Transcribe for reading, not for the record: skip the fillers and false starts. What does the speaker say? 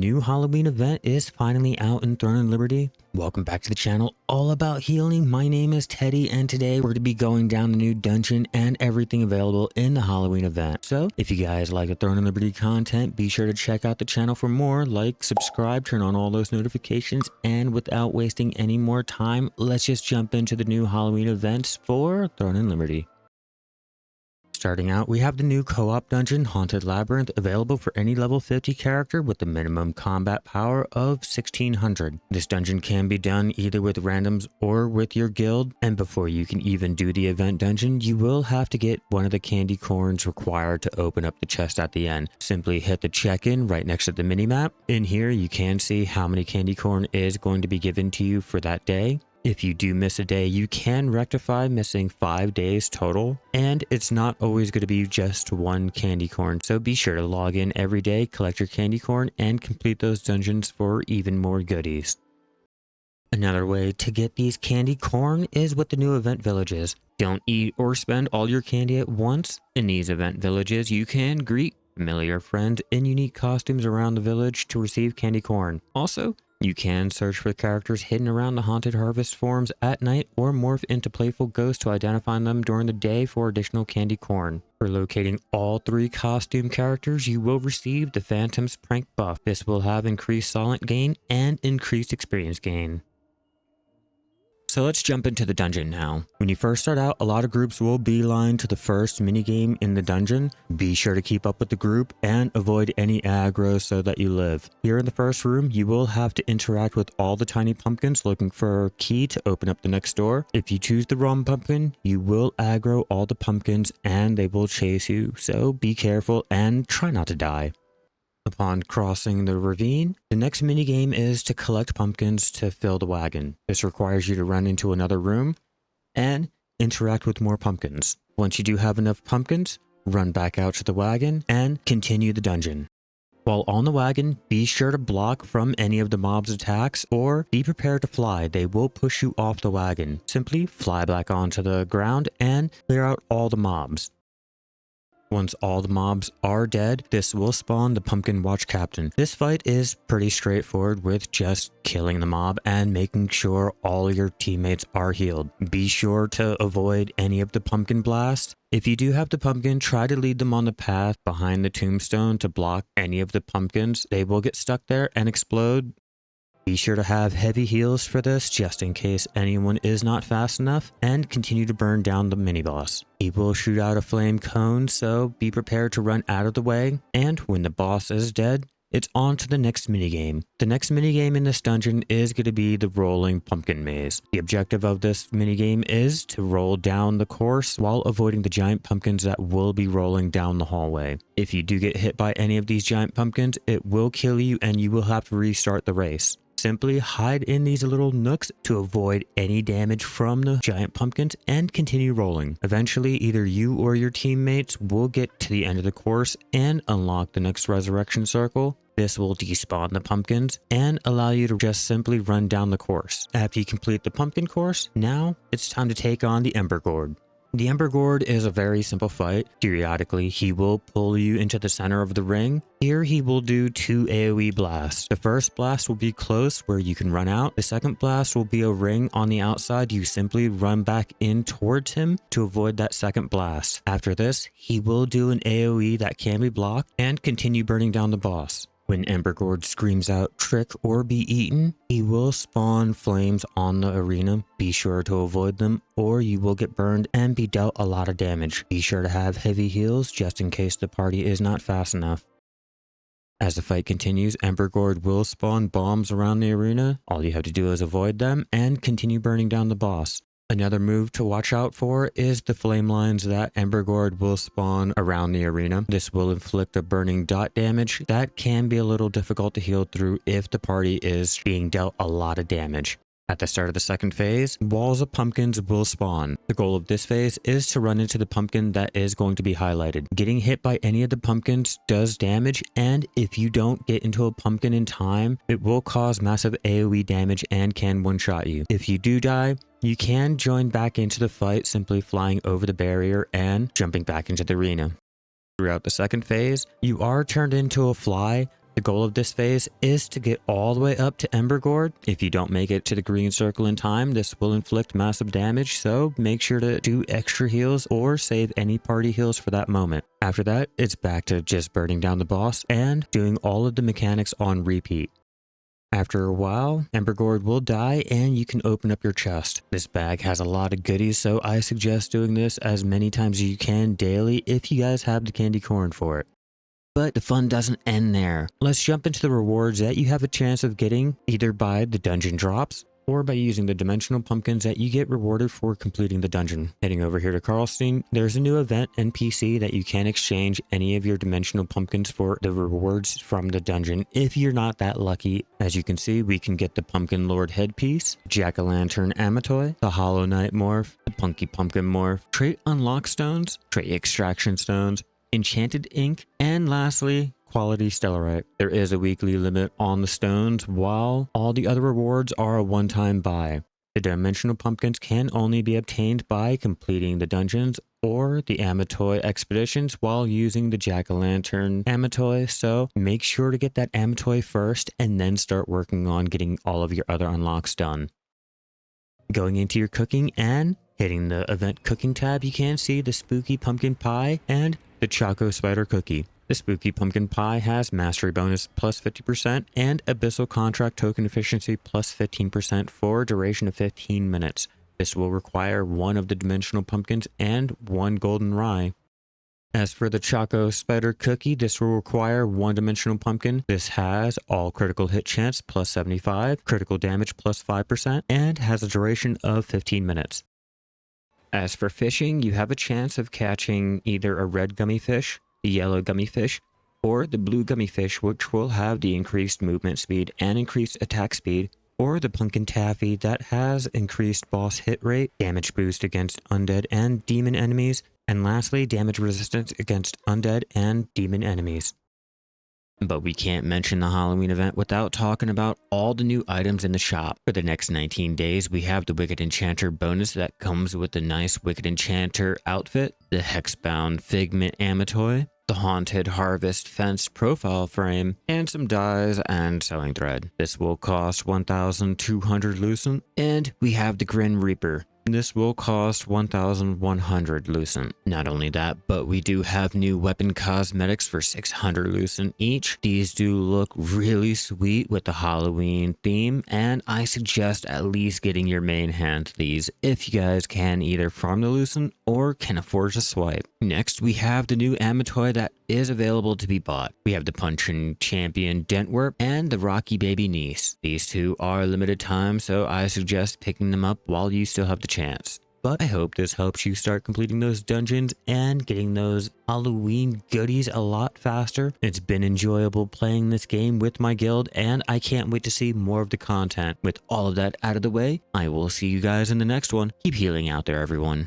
new Halloween event is finally out in Throne and Liberty. Welcome back to the channel all about healing. My name is Teddy and today we're going to be going down the new dungeon and everything available in the Halloween event. So if you guys like the Throne and Liberty content, be sure to check out the channel for more. Like, subscribe, turn on all those notifications, and without wasting any more time, let's just jump into the new Halloween events for Throne and Liberty. Starting out, we have the new co-op dungeon, Haunted Labyrinth, available for any level 50 character with the minimum combat power of 1600. This dungeon can be done either with randoms or with your guild, and before you can even do the event dungeon, you will have to get one of the candy corns required to open up the chest at the end. Simply hit the check-in right next to the minimap. In here, you can see how many candy corn is going to be given to you for that day. If you do miss a day, you can rectify missing 5 days total, and it's not always going to be just one candy corn, so be sure to log in every day, collect your candy corn, and complete those dungeons for even more goodies. Another way to get these candy corn is with the new event villages. Don't eat or spend all your candy at once. In these event villages, you can greet familiar friends in unique costumes around the village to receive candy corn. Also, you can search for characters hidden around the haunted harvest forms at night or morph into playful ghosts to identify them during the day for additional candy corn. For locating all 3 costume characters, you will receive the Phantom's Prank buff. This will have increased silent gain and increased experience gain. So let's jump into the dungeon now. When you first start out, a lot of groups will beeline to the first minigame in the dungeon. Be sure to keep up with the group and avoid any aggro so that you live. Here in the first room, you will have to interact with all the tiny pumpkins looking for a key to open up the next door. If you choose the wrong pumpkin, you will aggro all the pumpkins and they will chase you, so be careful and try not to die. Upon crossing the ravine, the next minigame is to collect pumpkins to fill the wagon. This requires you to run into another room and interact with more pumpkins. Once you do have enough pumpkins, run back out to the wagon and continue the dungeon. While on the wagon, be sure to block from any of the mob's attacks or be prepared to fly. They will push you off the wagon. Simply fly back onto the ground and clear out all the mobs. Once all the mobs are dead, this will spawn the Pumpkin Watch Captain. This fight is pretty straightforward with just killing the mob and making sure all your teammates are healed. Be sure to avoid any of the pumpkin blasts. If you do have the pumpkin, try to lead them on the path behind the tombstone to block any of the pumpkins. They will get stuck there and explode. Be sure to have heavy heals for this just in case anyone is not fast enough, and continue to burn down the mini-boss. He will shoot out a flame cone, so be prepared to run out of the way, and when the boss is dead, it's on to the next minigame. The next minigame in this dungeon is going to be the rolling pumpkin maze. The objective of this minigame is to roll down the course while avoiding the giant pumpkins that will be rolling down the hallway. If you do get hit by any of these giant pumpkins, it will kill you and you will have to restart the race. Simply hide in these little nooks to avoid any damage from the giant pumpkins and continue rolling. Eventually, either you or your teammates will get to the end of the course and unlock the next resurrection circle. This will despawn the pumpkins and allow you to just simply run down the course. After you complete the pumpkin course, now it's time to take on the Ember Gourd. The Ember Gourd is a very simple fight. Periodically, he will pull you into the center of the ring. Here, he will do 2 AoE blasts. The first blast will be close where you can run out. The second blast will be a ring on the outside. You simply run back in towards him to avoid that second blast. After this, he will do an AoE that can be blocked and continue burning down the boss. When Ember Gourd screams out "trick" or "be eaten," he will spawn flames on the arena. Be sure to avoid them or you will get burned and be dealt a lot of damage. Be sure to have heavy heals just in case the party is not fast enough. As the fight continues, Ember Gourd will spawn bombs around the arena. All you have to do is avoid them and continue burning down the boss. Another move to watch out for is the flame lines that Ember Gourd will spawn around the arena. This will inflict a burning dot damage that can be a little difficult to heal through if the party is being dealt a lot of damage. At the start of the second phase, walls of pumpkins will spawn. The goal of this phase is to run into the pumpkin that is going to be highlighted. Getting hit by any of the pumpkins does damage, and if you don't get into a pumpkin in time, it will cause massive AoE damage and can one-shot you. If you do die, you can join back into the fight simply flying over the barrier and jumping back into the arena. Throughout the second phase, you are turned into a fly, The goal of this phase is to get all the way up to Embergord. If you don't make it to the green circle in time, this will inflict massive damage, so make sure to do extra heals or save any party heals for that moment. After that, it's back to just burning down the boss and doing all of the mechanics on repeat. After a while, Embergord will die and you can open up your chest. This bag has a lot of goodies, so I suggest doing this as many times as you can daily if you guys have the candy corn for it. But the fun doesn't end there. Let's jump into the rewards that you have a chance of getting either by the dungeon drops or by using the dimensional pumpkins that you get rewarded for completing the dungeon. Heading over here to Karlstein, there's a new event NPC that you can exchange any of your dimensional pumpkins for the rewards from the dungeon if you're not that lucky. As you can see, we can get the Pumpkin Lord headpiece, Jack-o'-lantern Amitoi, the Hollow Knight morph, the Punky Pumpkin morph, trait unlock stones, trait extraction stones, enchanted ink, and lastly, quality stellarite. There is a weekly limit on the stones, while all the other rewards are a one-time buy. The dimensional pumpkins can only be obtained by completing the dungeons or the Amitoi Expeditions while using the Jack-o'-lantern Amitoi, so make sure to get that Amitoi first and then start working on getting all of your other unlocks done. Going into your cooking and hitting the event cooking tab, you can see the spooky pumpkin pie and the Choco Spider Cookie. The Spooky Pumpkin Pie has Mastery Bonus plus 50% and Abyssal Contract Token Efficiency plus 15% for a duration of 15 minutes. This will require one of the dimensional pumpkins and one golden rye. As for the Choco Spider Cookie, this will require one dimensional pumpkin. This has all critical hit chance plus 75, critical damage plus 5%, and has a duration of 15 minutes. As for fishing, you have a chance of catching either a red gummy fish, the yellow gummy fish, or the blue gummy fish, which will have the increased movement speed and increased attack speed, or the pumpkin taffy that has increased boss hit rate, damage boost against undead and demon enemies, and lastly, damage resistance against undead and demon enemies. But we can't mention the Halloween event without talking about all the new items in the shop. For the next 19 days, we have the Wicked Enchanter bonus that comes with the nice Wicked Enchanter outfit, the Hexbound Figment Amitoi, the Haunted Harvest Fence profile frame, and some dyes and sewing thread. This will cost 1,200 Lucent, and we have the Grin Reaper. This will cost 1,100 Lucent. Not only that, but we do have new weapon cosmetics for 600 Lucent each. These do look really sweet with the Halloween theme, and I suggest at least getting your main hand these if you guys can either farm the Lucent or can afford to swipe. Next, we have the new Amitoi that is available to be bought. We have the Punchin Champion Dentworp and the Rocky Baby Niece. These two are limited time, so I suggest picking them up while you still have the chance. But I hope this helps you start completing those dungeons and getting those Halloween goodies a lot faster. It's been enjoyable playing this game with my guild, and I can't wait to see more of the content. With all of that out of the way, I will see you guys in the next one. Keep healing out there, everyone.